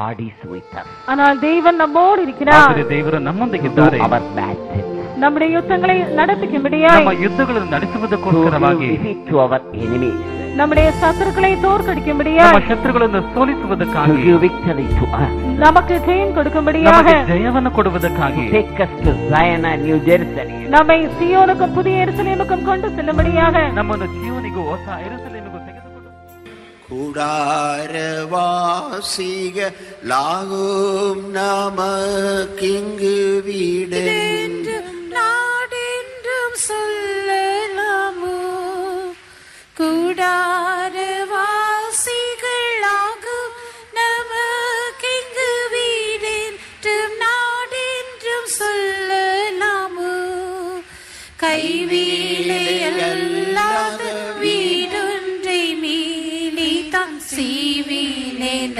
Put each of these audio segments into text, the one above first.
God is with us. ஆனால் தேவன் நம்மோடு இருக்கிறார். ಆದರೆ ದೇವರು ನಮ್ಮೊಂದಿಗಿದ್ದಾರೆ. Our battles. நம்முடைய யுத்தங்களை நடத்தும்படியாய் ನಮ್ಮ ಯುದ್ಧಗಳನ್ನು ನಡೆಸುವುದಕ್ಕೋಸ್ಕರವಾಗಿ to defeat to our enemies. நம்முடைய சத்துருக்களை தோற்கடிக்கும்படியாய் ನಮ್ಮ ಶತ್ರುಗಳನ್ನು ಸೋಲಿಸುವುದಕ್ಕಾಗಿ to give victory to us. நமக்கு ஜெயம் கொடுக்கும்படியாக ನಮಗೆ ಜಯವನ್ನು ಕೊಡುವುದಕ್ಕಾಗಿ take us to Zion and New Jerusalem. நம்மை சீயோனுக்கும் புதிய எருசலேமுக்கும் கொண்டு செல்லும்படியாக ನಮ್ಮನ್ನು ಜೀವನಿಗೂ ಹೊಸ ಯೆರೂಸಲೇಮಿಗೂ ತೆಗೆದುಕೊಂಡು கூடாரவாசிகளாகும் நமக்கிங்கு வீடென்றும் நாடென்றும் சொல்லலாமோ? கூடாரவாசிகளாகும் நமக்கிங்கு வீடென்றும் நாடென்றும் சொல்லலாமோ? கைவேலை அல்லாத வீடொன்றை மீளி தம் செய்வேனென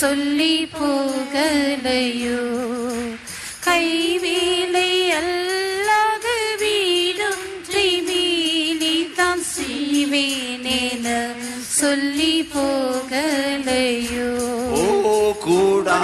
சொல்லி போகலையோ? கைவேலை அல்லாத வீடொன்றை மீளி தம் செய்வேனென சொல்லி போகலையோ? ஓ கூடா